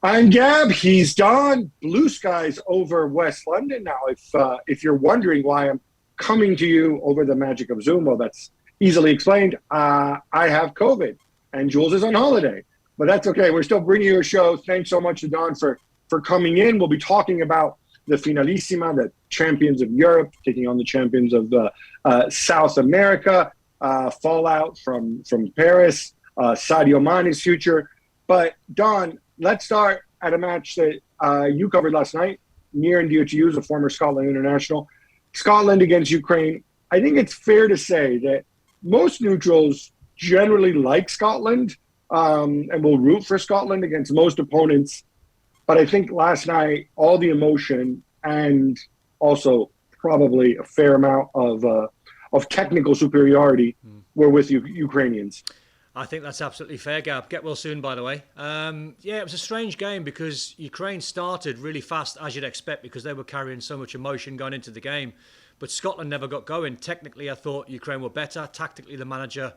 I'm Gab. He's Don. Blue skies over West London now. If you're wondering why I'm coming to you over the magic of Zoom, well, that's easily explained. I have COVID, and Jules is on holiday, but that's okay. We're still bringing you a show. Thanks so much to Don for coming in. We'll be talking about the Finalissima, the champions of Europe taking on the champions of South America, fallout from Paris, Sadio Mane's future. But Don, let's start at a match that you covered last night, near and dear to you as a former Scotland international. Scotland against Ukraine. I think it's fair to say that most neutrals generally like Scotland and will root for Scotland against most opponents. But I think last night, all the emotion and also probably a fair amount of technical superiority were with Ukrainians. I think that's absolutely fair, Gab. Get well soon, by the way. Yeah, it was a strange game because Ukraine started really fast, as you'd expect, because they were carrying so much emotion going into the game. But Scotland never got going. Technically, I thought Ukraine were better. Tactically, the manager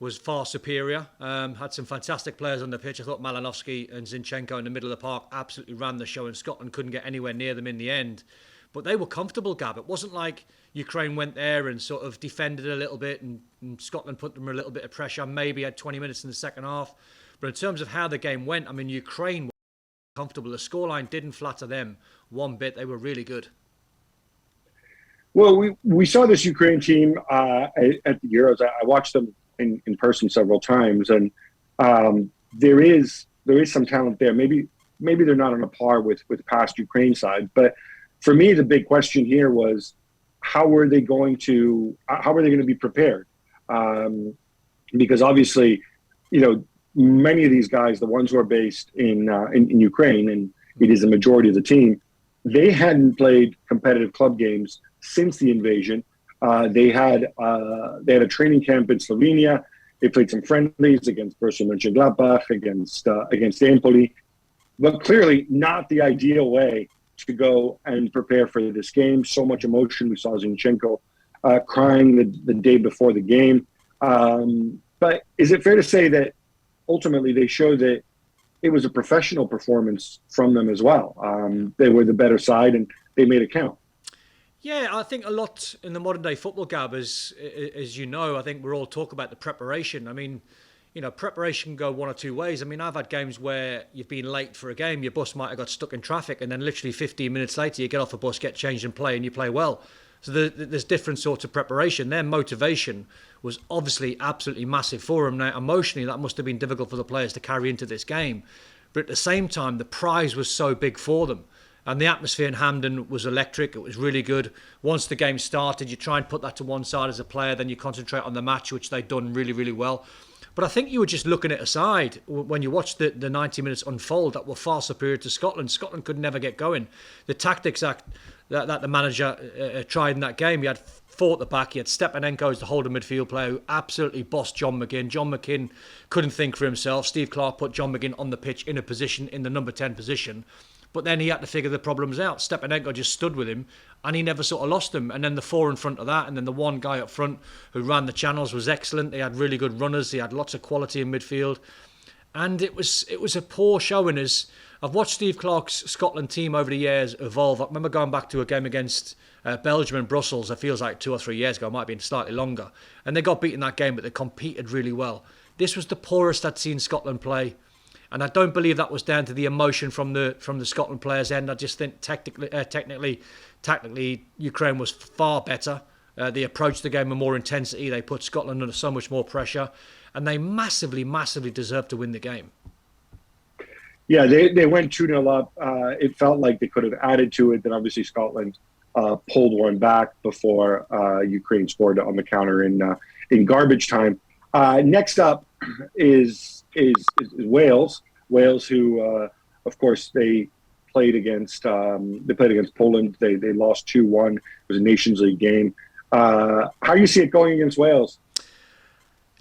was far superior. Had some fantastic players on the pitch. I thought Malinovsky and Zinchenko in the middle of the park absolutely ran the show, and Scotland couldn't get anywhere near them in the end. But they were comfortable, Gab. It wasn't like Ukraine went there and sort of defended a little bit and Scotland put them a little bit of pressure, maybe had 20 minutes in the second half. But in terms of how the game went, I mean, Ukraine were comfortable. The scoreline didn't flatter them one bit. They were really good. Well, we saw this Ukraine team at the Euros. I watched them in person several times, and there is some talent there. Maybe they're not on a par with past Ukraine sides, but for me, the big question here was how are they going to be prepared? Because obviously, many of these guys, the ones who are based in Ukraine, and it is the majority of the team, they hadn't played competitive club games since the invasion. They had a training camp in Slovenia. They played some friendlies against Borussia Mönchengladbach, against Empoli, but clearly not the ideal way to go and prepare for this game. So much emotion. We saw Zinchenko crying the day before the game. But is it fair to say that ultimately they showed that it was a professional performance from them as well? They were the better side and they made it count. Yeah, I think a lot in the modern day football, Gab, as you know, I think we're all talking about the preparation. I mean, preparation can go one or two ways. I mean, I've had games where you've been late for a game, your bus might have got stuck in traffic, and then literally 15 minutes later you get off a bus, get changed and play, and you play well. So there's different sorts of preparation. Their motivation was obviously absolutely massive for them. Now, emotionally, that must have been difficult for the players to carry into this game. But at the same time, the prize was so big for them. And the atmosphere in Hampden was electric. It was really good. Once the game started, you try and put that to one side as a player, then you concentrate on the match, which they'd done really, really well. But I think you were just looking at aside when you watched the 90 minutes unfold that were far superior to Scotland. Scotland could never get going. The tactics that the manager tried in that game, he had four at the back. He had Stepanenko as the holding midfield player who absolutely bossed John McGinn. John McGinn couldn't think for himself. Steve Clarke put John McGinn on the pitch in a position, in the number 10 position. But then he had to figure the problems out. Stepanenko just stood with him and he never sort of lost them. And then the four in front of that, and then the one guy up front who ran the channels was excellent. They had really good runners. They had lots of quality in midfield. And it was a poor showing. As I've watched Steve Clarke's Scotland team over the years evolve. I remember going back to a game against Belgium in Brussels. It feels like 2 or 3 years ago. It might have been slightly longer. And they got beaten that game, but they competed really well. This was the poorest I'd seen Scotland play. And I don't believe that was down to the emotion from the Scotland players' end. I just think tactically, Ukraine was far better. They approached the game with more intensity. They put Scotland under so much more pressure. And they massively, massively deserved to win the game. Yeah, they went 2-0 up. It felt like they could have added to it. Then obviously Scotland pulled one back before Ukraine scored on the counter in garbage time. Next up is Wales. Wales, who of course they played against Poland. They lost 2-1. It was a Nations League game. How do you see it going against Wales?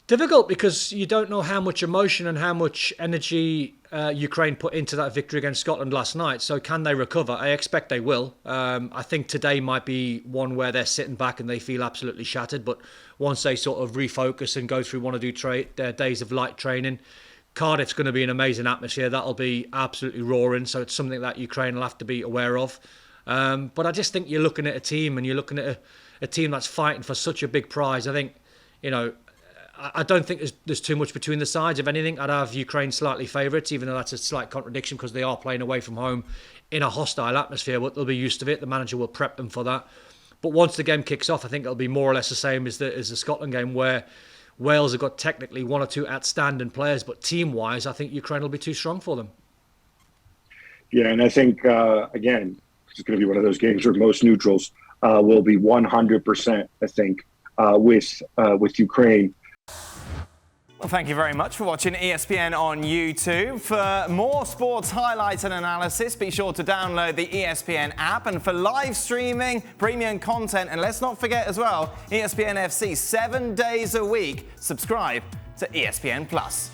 Difficult because you don't know how much emotion and how much energy Ukraine put into that victory against Scotland last night. So can they recover? I expect they will. I think today might be one where they're sitting back and they feel absolutely shattered. But once they sort of refocus and go through one or two days of light training, Cardiff's going to be an amazing atmosphere. That'll be absolutely roaring. So it's something that Ukraine will have to be aware of. But I just think you're looking at a team, and you're looking at a team that's fighting for such a big prize. I think, I don't think there's too much between the sides. If anything, I'd have Ukraine slightly favourites, even though that's a slight contradiction because they are playing away from home in a hostile atmosphere. But they'll be used to it. The manager will prep them for that. But once the game kicks off, I think it'll be more or less the same as the Scotland game, where Wales have got technically one or two outstanding players, but team-wise, I think Ukraine will be too strong for them. Yeah, and I think, again, it's going to be one of those games where most neutrals will be 100%, I think, with Ukraine. Well, thank you very much for watching ESPN on YouTube. For more sports highlights and analysis, be sure to download the ESPN app. And for live streaming, premium content, and let's not forget as well, ESPN FC 7 days a week. Subscribe to ESPN Plus.